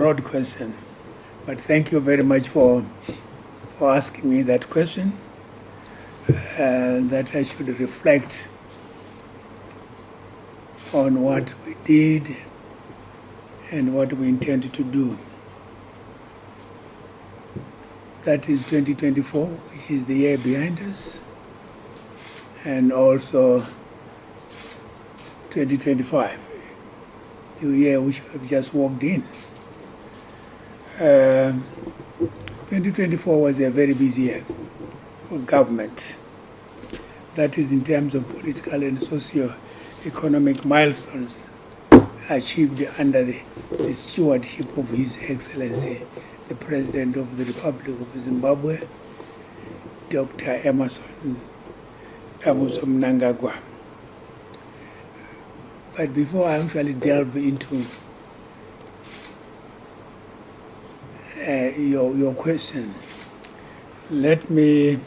broad question, but thank you very much for asking me that question, that I should reflect on what we did and what we intend to do. That is 2024, which is the year behind us, and also 2025, the year which we have just walked in. 2024 was a very busy year for government. That is in terms of political and socio-economic milestones achieved under the stewardship of His Excellency, the President of the Republic of Zimbabwe, Dr. Emerson Mnangagwa. But before I actually delve into your question, let me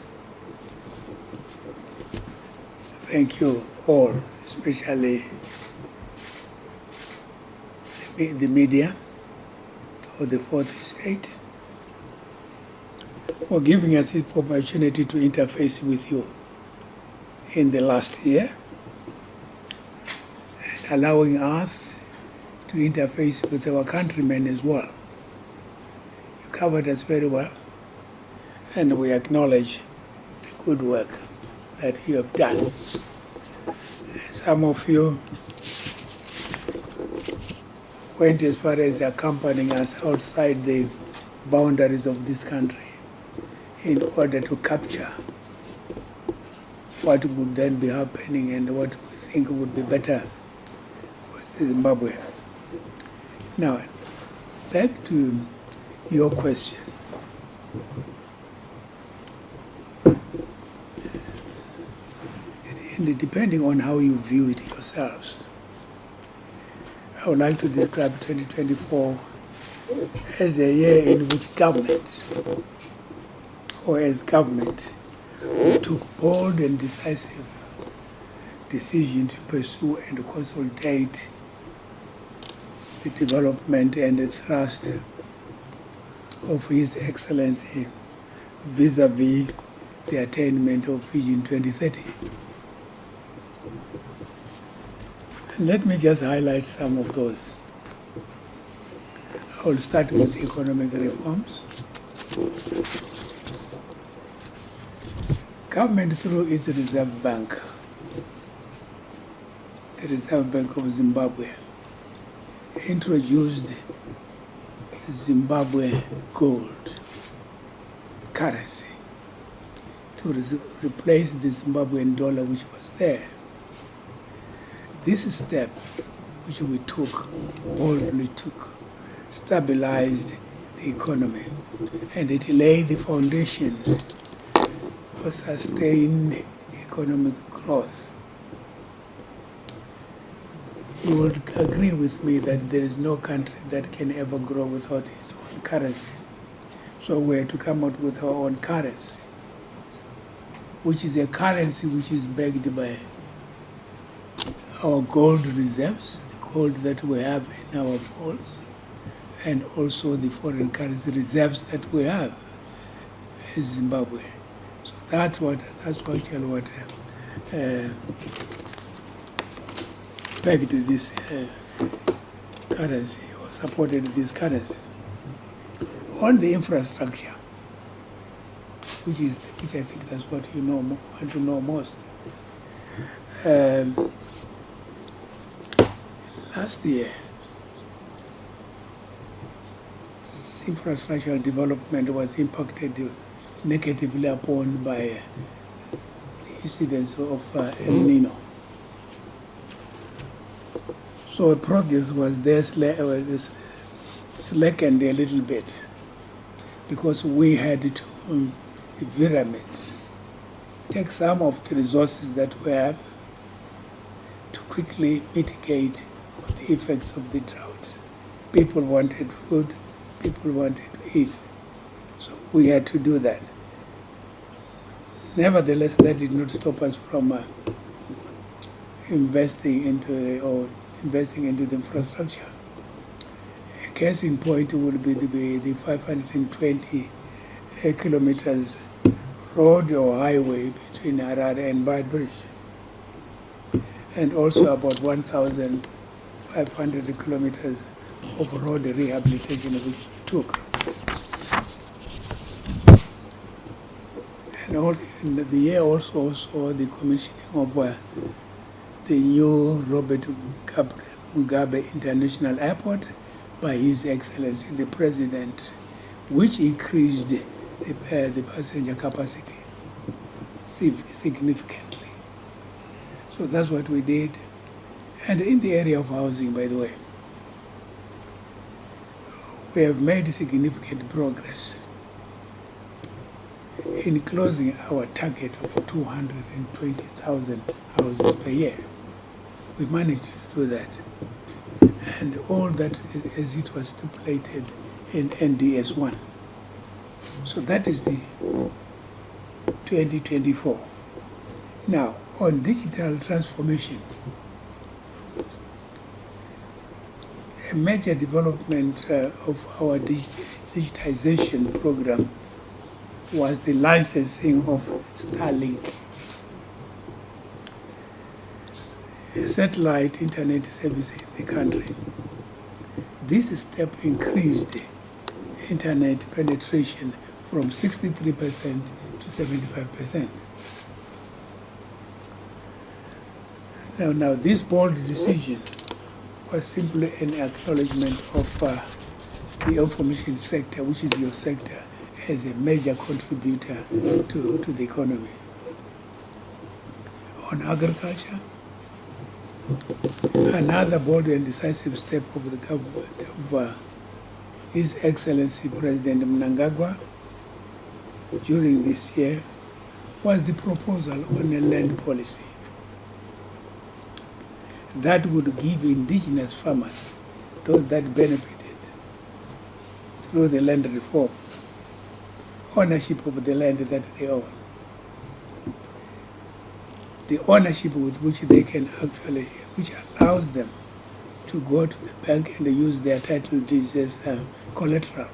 thank you all, especially the media of the Fourth Estate, for giving us this opportunity to interface with you in the last year, and allowing us to interface with our countrymen as well. You covered us very well, and we acknowledge the good work that you have done. Some of you went as far as accompanying us outside the boundaries of this country in order to capture what would then be happening and what we think would be better for Zimbabwe. Now, back to your question. And depending on how you view it yourselves, I would like to describe 2024 as a year in which government, or as government, we took bold and decisive decision to pursue and consolidate the development and the thrust of His Excellency vis-a-vis the attainment of Vision 2030. And let me just highlight some of those. I will start with economic reforms. Government, through its Reserve Bank, the Reserve Bank of Zimbabwe, introduced Zimbabwe gold currency to replace the Zimbabwean dollar which was there. This step, which we boldly took, stabilized the economy, and it laid the foundation for sustained economic growth. You will agree with me that there is no country that can ever grow without its own currency. So we have to come out with our own currency, which is a currency which is backed by our gold reserves, the gold that we have in our vaults, and also the foreign currency reserves that we have in Zimbabwe. So that's actually what backed this currency, or supported this currency. On the infrastructure, which I think that's what you want to know most. Last year, infrastructural development was impacted negatively upon by the incidence of El Nino. So progress was there, slackened a little bit, because we had to take some of the resources that we have to quickly mitigate the effects of the drought. People wanted food, people wanted to eat, so we had to do that. Nevertheless, that did not stop us from investing into the infrastructure. case in point would be the 520 kilometers road or highway between Harare and Bad and also about 1,500 kilometers of road rehabilitation which we took. And the year also saw the commissioning of the new Robert Gabriel Mugabe International Airport by His Excellency the President, which increased the passenger capacity significantly. So that's what we did. And in the area of housing, by the way, we have made significant progress in closing our target of 220,000 houses per year. We managed to do that. And all that as it was stipulated in NDS 1. So that is the 2024. Now, on digital transformation, a major development of our digitization program was the licensing of Starlink, a satellite internet service in the country. This step increased internet penetration from 63% to 75%. Now this bold decision was simply an acknowledgement of the information sector, which is your sector, as a major contributor to the economy. On agriculture, another bold and decisive step of the government of His Excellency President Mnangagwa during this year was the proposal on a land policy that would give indigenous farmers, those that benefited through the land reform, ownership of the land that they own. The ownership with which they can actually, which allows them to go to the bank and use their title deeds as collateral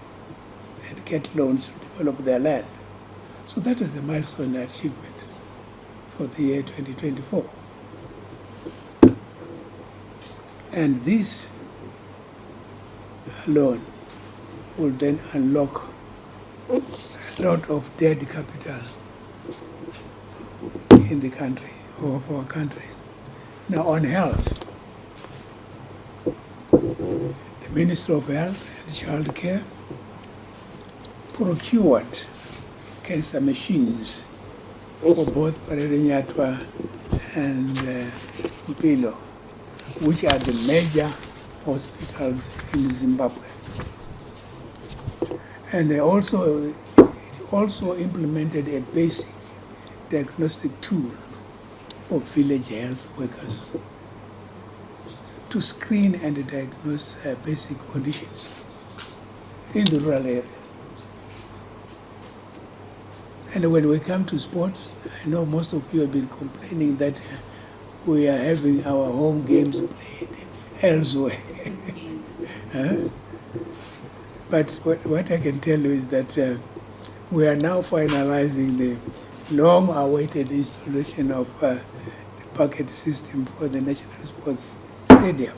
and get loans to develop their land. So that was a milestone achievement for the year 2024. And this alone will then unlock a lot of dead capital in the country, or for our country. Now on health, the Minister of Health and Child Care procured cancer machines for both Parere and Mpilo, which are the major hospitals in Zimbabwe. And it also implemented a basic diagnostic tool for village health workers to screen and diagnose basic conditions in the rural areas. And when we come to sports, I know most of you have been complaining that we are having our home games played elsewhere. But what I can tell you is that we are now finalizing the long-awaited installation of the bucket system for the National Sports Stadium.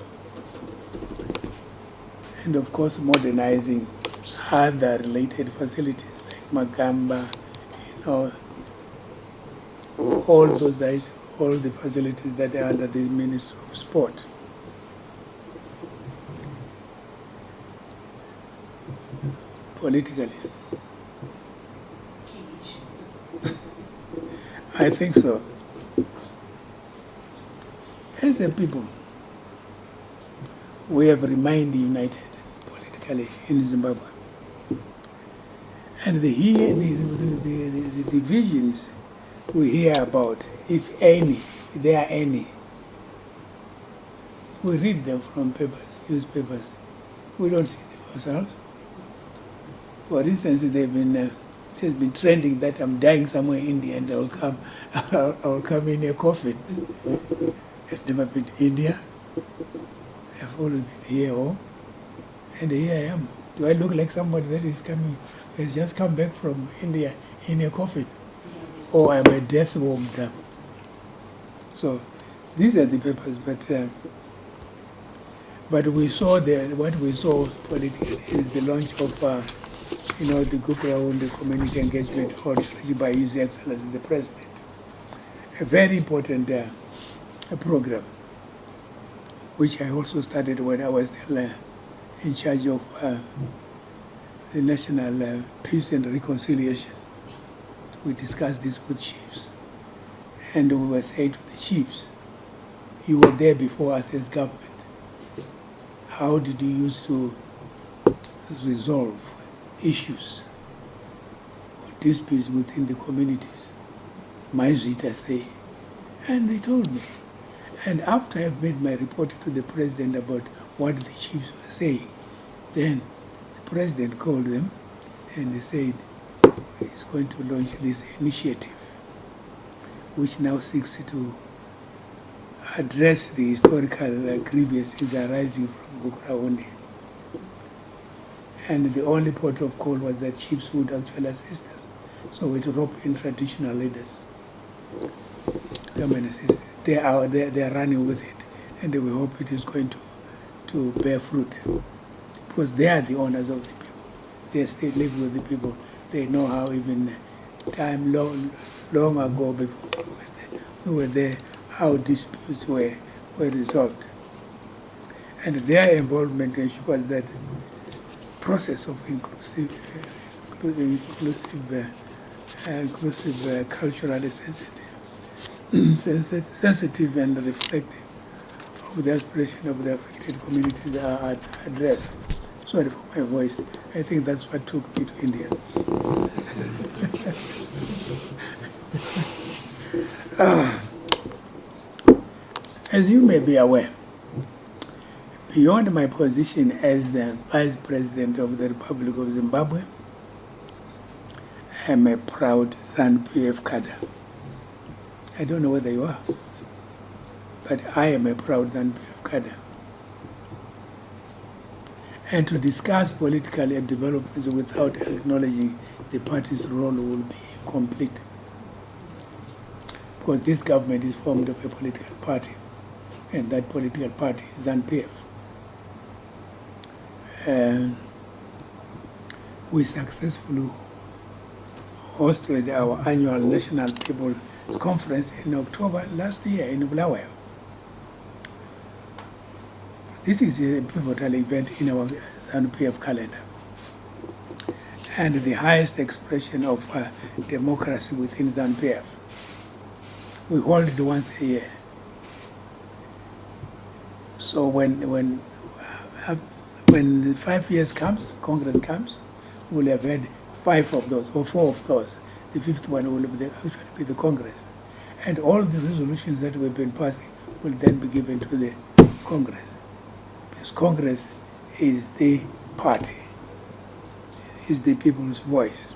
And of course, modernizing other related facilities like Magamba, all the facilities that are under the Ministry of Sport. Politically, I think so. As a people, we have remained united politically in Zimbabwe. And the divisions we hear about, if there are any, we read them from newspapers. We don't see them ourselves. For instance, it has been trending that I'm dying somewhere in India and I'll come in a coffin. I've never been to India. I've always been here home. And here I am. Do I look like somebody that is has just come back from India in a coffin? Or am I death warmed up? So these are the papers, but we saw what we saw politically is the launch of, the Guprawundi Community Engagement Outreach by His Excellency the President. A very important program, which I also started when I was still in charge of the National Peace and Reconciliation. We discussed this with chiefs, and we were saying to the chiefs, you were there before us as government. How did you used to resolve issues or disputes within the communities? Maizita say. And they told me. And after I made my report to the president about what the chiefs were saying, then the president called them and he said he's going to launch this initiative, which now seeks to address the historical grievances arising from Guprawundi. And the only port of call was that chiefs would actually assist us. So we roped in traditional leaders to come and assist. They are running with it, and we hope it is going to bear fruit, because they are the owners of the people. They still live with the people. They know how even time long ago before we were there, how disputes were resolved. And their involvement ensures that process of inclusive culturally sensitive and reflective of the aspiration of the affected communities are addressed. Sorry for my voice. I think that's what took me to India. As you may be aware, beyond my position as Vice President of the Republic of Zimbabwe, I am a proud ZANU PF cadre. I don't know whether you are, but I am a proud ZANU PF cadre. And to discuss political developments without acknowledging the party's role will be incomplete, because this government is formed of a political party, and that political party is ZANU PF. And we successfully hosted our annual National People's Conference in October last year in Bulawayo. This is a pivotal event in our ZANU PF calendar, and the highest expression of democracy within ZANU PF. We hold it once a year. So when the 5 years comes, Congress comes, we'll have had 5 of those or 4 of those. The 5th one will actually be the Congress. And all the resolutions that we've been passing will then be given to the Congress. Because Congress is the party, is the people's voice.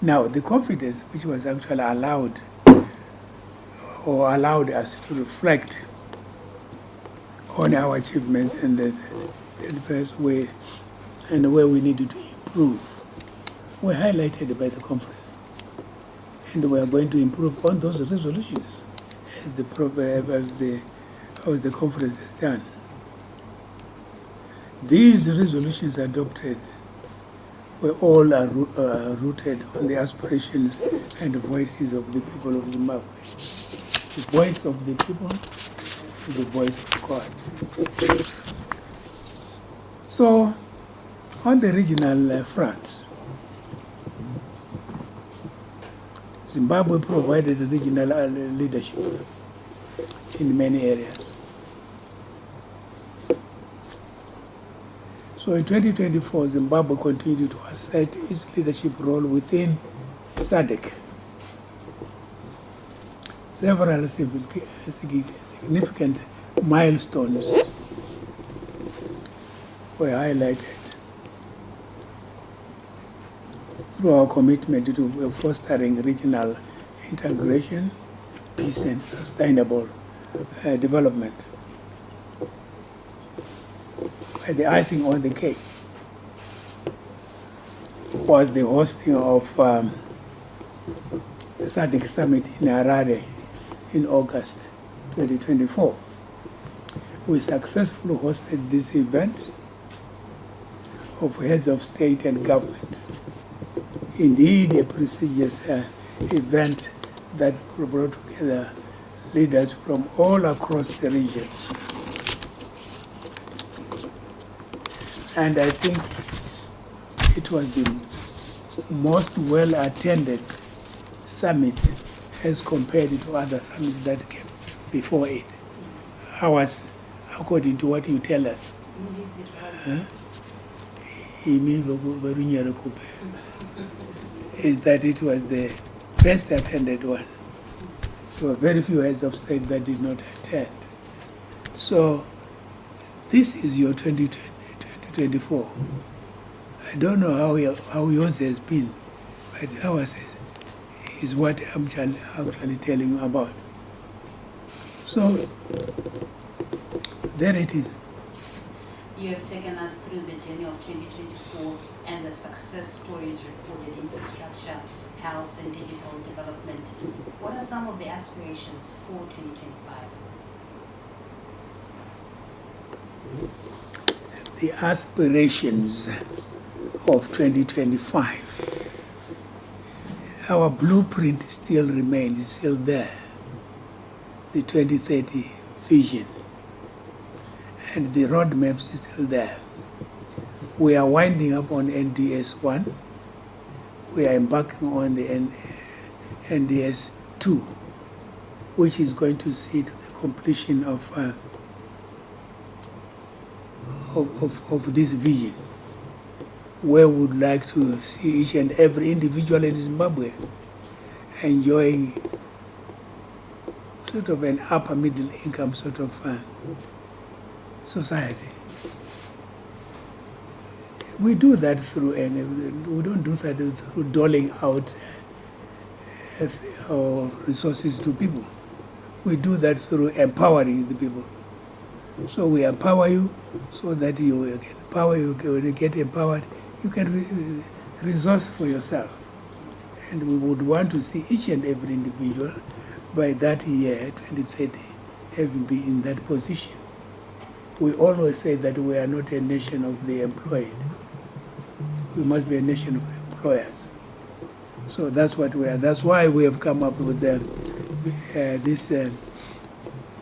Now, the confidence which was actually allowed us to reflect on our achievements and the first way and where we needed to improve were highlighted by the conference. And we are going to improve on those resolutions as the conference has done. These resolutions adopted were all rooted on the aspirations and the voices of the people of Zimbabwe. The voice of the people is the voice of God. So, on the regional front, Zimbabwe provided regional leadership in many areas. So in 2024, Zimbabwe continued to assert its leadership role within SADC. Several significant milestones were highlighted through our commitment to fostering regional integration, peace, and sustainable development. But the icing on the cake was the hosting of the SADC Summit in Harare in August 2024. We successfully hosted this event of heads of state and government. Indeed, a prestigious event that brought together leaders from all across the region. And I think it was the most well-attended summit as compared to other summits that came before it. Ours, according to what you tell us, is that it was the best attended one. There were very few heads of state that did not attend. So this is your 2024. I don't know how yours has been, but ours is what I'm actually telling you about. So there it is. You have taken us through the journey of 2024 and the success stories reported: infrastructure, health, and digital development. What are some of the aspirations for 2025? The aspirations of 2025. Our blueprint still remains, still there. The 2030 vision. And the roadmaps is still there. We are winding up on NDS 1. We are embarking on the NDS 2, which is going to see to the completion of this vision, where we would like to see each and every individual in Zimbabwe enjoying sort of an upper middle income sort of society. We do that through, we don't do that through doling out resources to people. We do that through empowering the people. So we empower you so that you can empower you. When you get empowered, you can resource for yourself. And we would want to see each and every individual by that year, 2030, having been in that position. We always say that we are not a nation of the employed. We must be a nation of employers. So that's what we are. That's why we have come up with this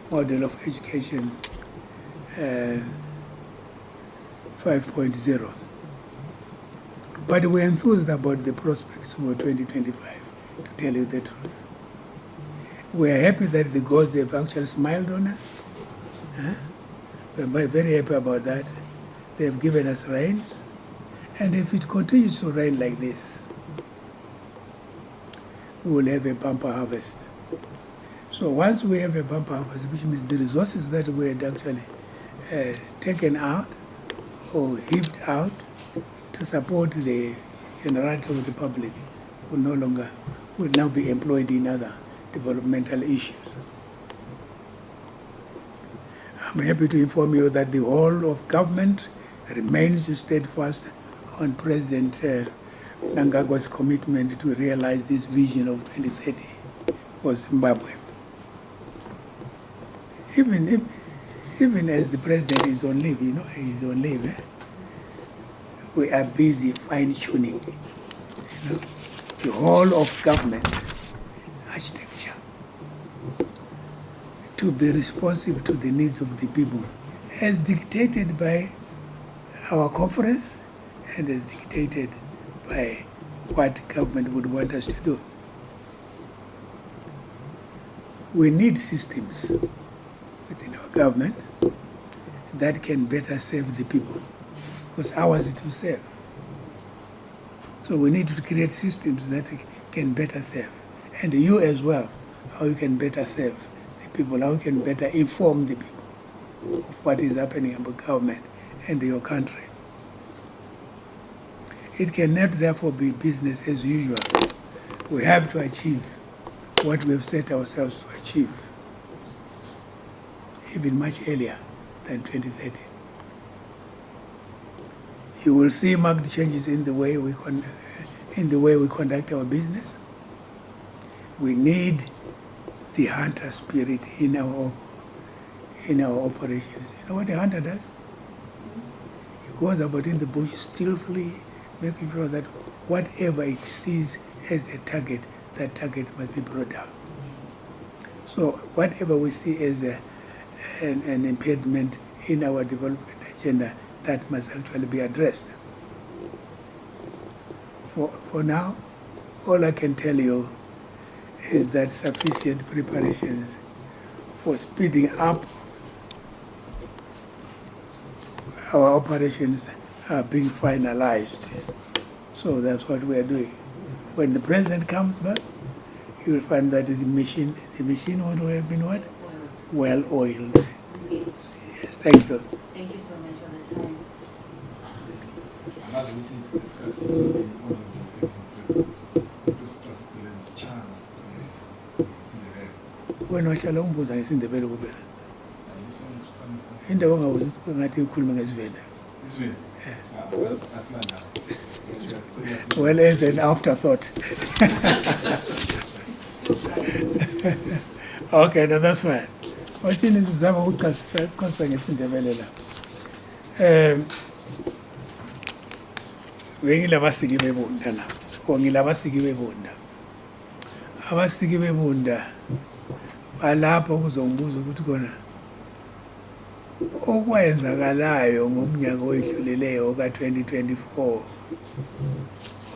model of education 5.0. But we're enthused about the prospects for 2025, to tell you the truth. We are happy that the gods have actually smiled on us. We're very happy about that. They have given us rains. And if it continues to rain like this, we will have a bumper harvest. So once we have a bumper harvest, which means the resources that we had actually taken out or heaved out to support the generality of the public will now be employed in other developmental issues. I'm happy to inform you that the whole of government remains steadfast on President Mnangagwa's commitment to realize this vision of 2030 for Zimbabwe. Even as the president is on leave, he's on leave, we are busy fine-tuning, the whole of government architecture to be responsive to the needs of the people, as dictated by our conference and as dictated by what government would want us to do. We need systems within our government that can better serve the people, because ours is to serve. So we need to create systems that can better serve. And you as well, how you can better serve the people, how you can better inform the people of what is happening about government and your country. It cannot therefore be business as usual. We have to achieve what we have set ourselves to achieve, even much earlier than 2030. You will see marked changes in the way we conduct our business. We need the hunter spirit in our operations. You know what a hunter does? He goes about in the bush stealthily, making sure that whatever it sees as a target, that target must be brought down. So whatever we see as an impediment in our development agenda, that must actually be addressed. For now, all I can tell you is that sufficient preparations for speeding up our operations are being finalized. So that's what we are doing. When the president comes back, you will find that the machine would have been what? Well oiled. Yes, thank you. Thank you so much for the time. Another meeting is discussing the honorable ex-presidents. Wena washala umbuza ngesindebele kuphela. Indaba ongawuzi ukuthi ngathi ukhuluma ngesivenda. Well, as an afterthought. Okay, no, that's fine. Wathini sizama ukuchasisa ngesindebele la. Ngilabasiki bebunda la. Ngilabasiki bebunda. Abasiki bebunda balapho kuzongibuza ukuthi kona okwenzakalayo ngomnyaka oyidlulileyo ka-2024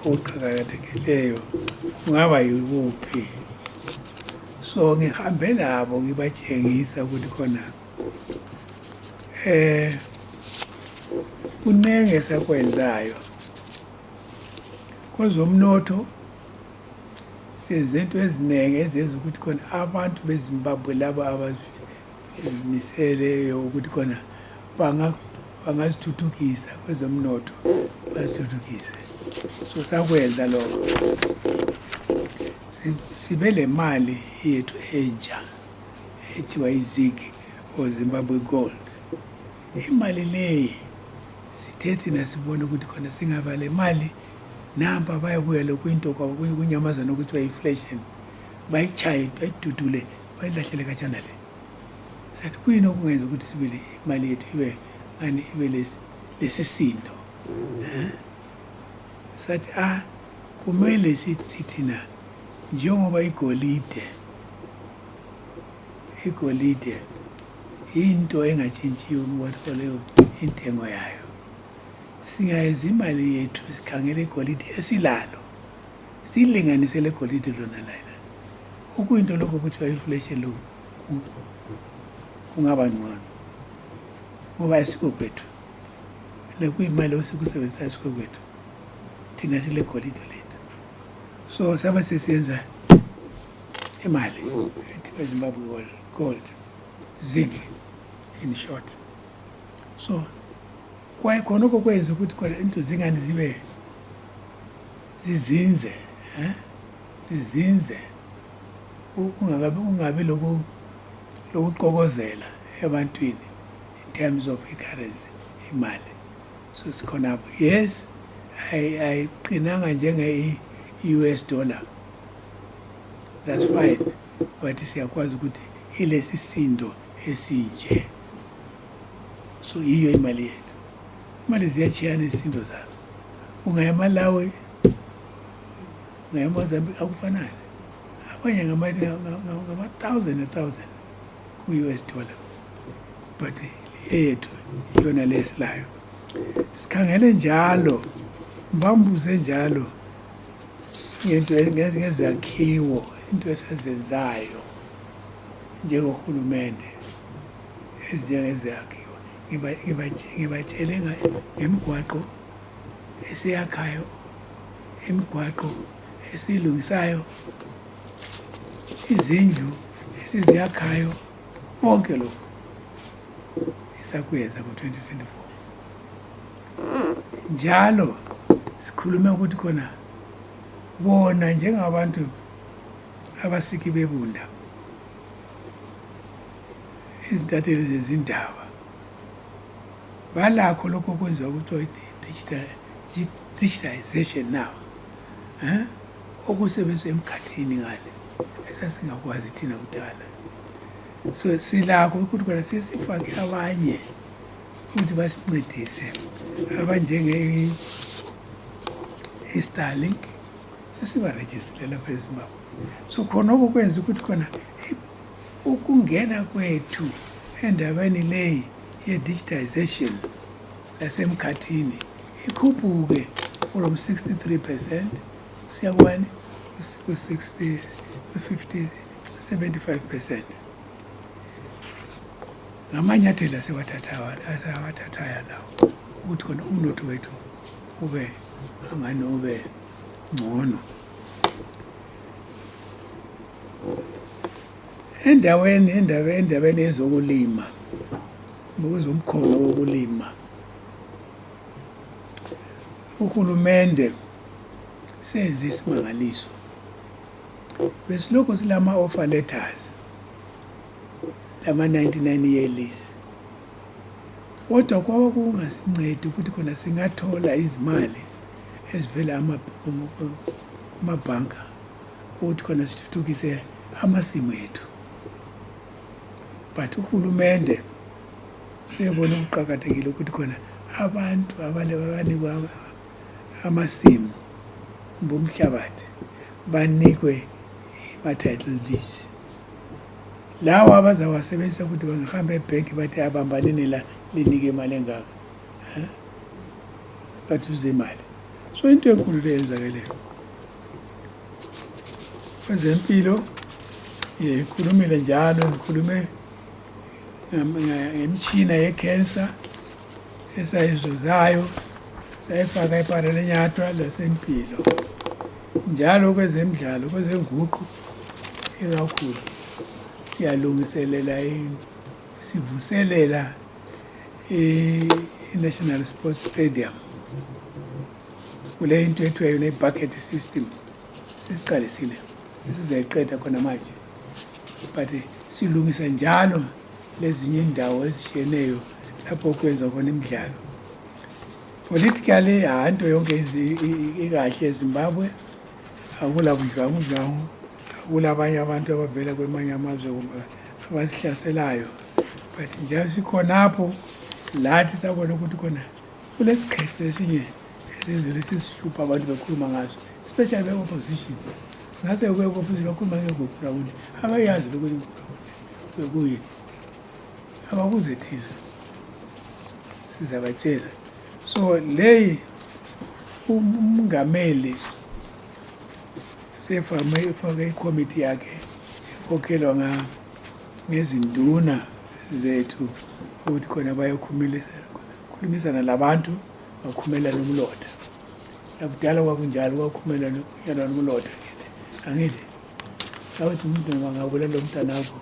oqhakathekileyo kungaba yikuphi. So ngihambe nabo ngibatshengisa ukuthi khona kunenge sakwenzayo kwezomnotho. Senze into eziningi ezenza ukuthi khona abantu beZimbabwe laba abazimiseleyo ukuthi khona bangazithuthukisa kwezomnotho bazithuthukise. So sakwenza lokho. Sibe le mali yethu entsha ethiwa iZig or Zimbabwe Gold. Imali leyi sithe thina sibona ukuthi khona singaba le mali namba bayabuya lokuyinto kunyamazana okuthiwa inflation, bayichaye bayidudule bayilahlele khatshana le. Sathi kuyini okungenza ukuthi sibe le imali yethu ibe lesisindo. Sathi kumele sithi thina njengoba igolide into engatshintshiyo leyo intengo yayo, singayenza imali yethu sikhangele igolide esilalo silinganise le golide lona lana. Ukuyinto lokho kuthiwa inflation lo kungaba ngcono ngoba isiko kwethu lekuyimali osikusebenzisa isiko kwethu thina sile golide lethu. So sabe sisenza imali ethiwa Zimbabwe Gold, ZIG in short. So kwayikhona okwenza ukuthi khona into zingani zibe zizinze ungabi lokuqokozela ebantwini in terms of currency imali. So sikhonapho. Yes, ayiqinanga njenge-US dollar, that's fine, but siyakwazi ukuthi ilesisindo esinje. So yiyo imali yethu. Imali ziyachiyana isindo zazo. Ungaya eMalawi, ungaya eMozambique akufanani. Abanye ngama-1,000 ku-US dollar. But yethu yona lesilayo. Sikhangele njalo, mbambuze njalo ngento ngezakhiwo, into esezenzayo njengohulumende ezinjengezakhiwo. Ngibatshele ngemigwaqo esiyakhayo, imigwaqo esilungisayo, izindlu esiziyakhayo, konke lokho isakwenza ngo-2024. Njalo sikhuluma ukuthi khona bona njengabantu abasiki bebunda, izintatheli zezindaba balakho lokho kwenziwa kuthiwa digitalization now, okusebenziswa emkhathini ngale esasingakwazi thina kudala. So silakho ukuthi khona sesifake abanye ukuthi basincedise abanjenge-Starlink sesibarejistile lapha eZimbabwe. So khonoko kwenza ukuthi khona ukungena kwethu endabeni leyi ye-digitization lasemkhathini ikhuphuke from 63% kusiya ku-75%. Ngamanyathelo asewathathayo lawo ukuthi khona umnotho wethu ube angani ube ngcono. Endabeni ezokulima kwezomkhono wokulima, uhulumende senze isimangaliso. Besilokhu silama-offer letters lama-99 year lease, kodwa kwaba kungasincedi ukuthi khona singathola izimali ezivela kumabhanka ukuthi khona sithuthukise amasimu ethu. But uhulumende siyabona ukuqakathekile ukuthi khona abantu abanikwa amasimu bomhlabathi banikwe ama-title deeds. Lawa abazawasebenzisa ukuthi bangahamba ebhenki bathi abambanini la linike imali engaka, bathuze imali. So into enkulu le yenzakeleyo kwezempilo, ikhulumile njalo, ikhulume ngemtshina ye-cancer esayizuzayo, sayifaka ipara lenyathwa lasempilo. Njalo kwezemidlalo, kwezenguqu ikakhulu siyalungiselela sivuselela i-National Sports Stadium kule into ethiwa yone-bucket system sesiqalisile esizayiqeda khona manje, but silungisa njalo lezinye indawo ezishiyeneyo lapho kwenza khona imidlalo. Politically into yonke ikahle eZimbabwe, akula budlwangu, akula abanye abantu abavela kwamanye amazwe abasihlaselayo, but njalo sikhonapho lathi sabona ukuthi khona kulesikhathi esinye esizwele sisihlupha abantu bekhuluma ngaso, especially be-opposition. Ngase kwe-opposition bakhuluma ngegokurawundi, abayazi lokuthi gokurawundi bekuyini, abakuze thina sizabatshela. So leyi umongameli sefake ikomiti yakhe ekhokhelwa ngezinduna zethu ukuthi khona bayokhulumisana labantu bakhumela nomlotha. Nakudala kwakunjalo, kwakhumela nomlotha. Angithi awuthi umuntu ngangabula lo mntanakho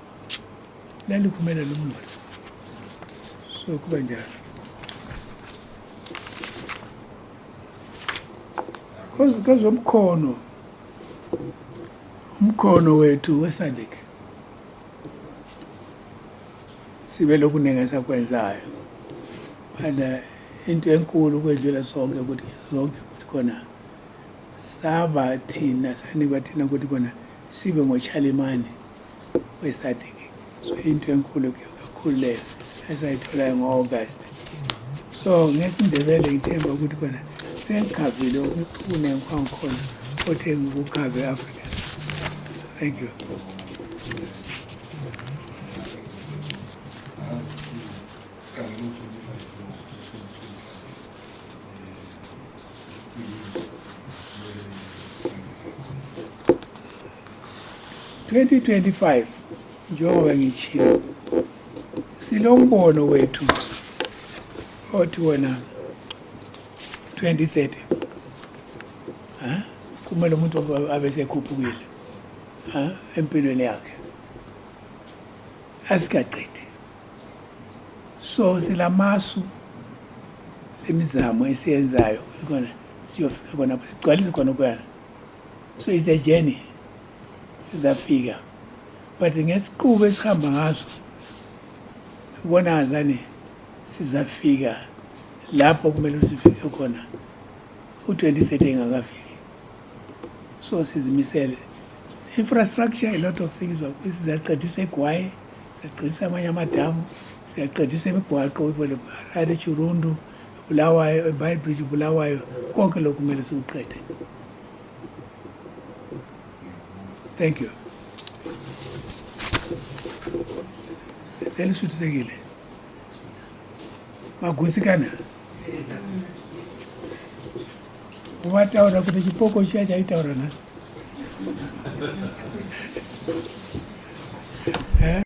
lalikhumela nomlotha. So kuba njalo. Because umkhono wethu weSADC sibe lokuningi sakwenzayo, but into enkulu kwedlula sonke ukuthi khona saba thina sanikwa thina ukuthi khona sibe ngoChalimani weSADC. So into enkulu kakhulu leyo esayithola ngo-August. So ngesindebele ngithemba ukuthi khona sengikhavile ukuningi kwangikhona othe ngikukhave e-Africa. Thank you. In 2025, njengoba ngitshilo, silombono wethu othi wona 2030 kumele umuntu abe sekhuphukile empilweni yakhe, asikaqedi. So silamasu emizamo esiyenzayo khona siyofika khona sigcwalise khona kuyana. So it's a journey, sizafika, but ngesiqubu esihamba ngaso ubona ngazane sizafika lapho kumele sifike khona u-2030 engakafiki. So sizimisele. Infrastructure, a lot of things, sizaqedisa eGwayi, sizaqedisa amanye amadamu, siyaqedisa imigwaqo ade Churundu, Bulawayo, Bridge Bulawayo, konke lokhu kumele sikuqede. Thank you. Selisuthisekile. Magusikana. Wataura kuti chipoko chiya chaitaura nasi.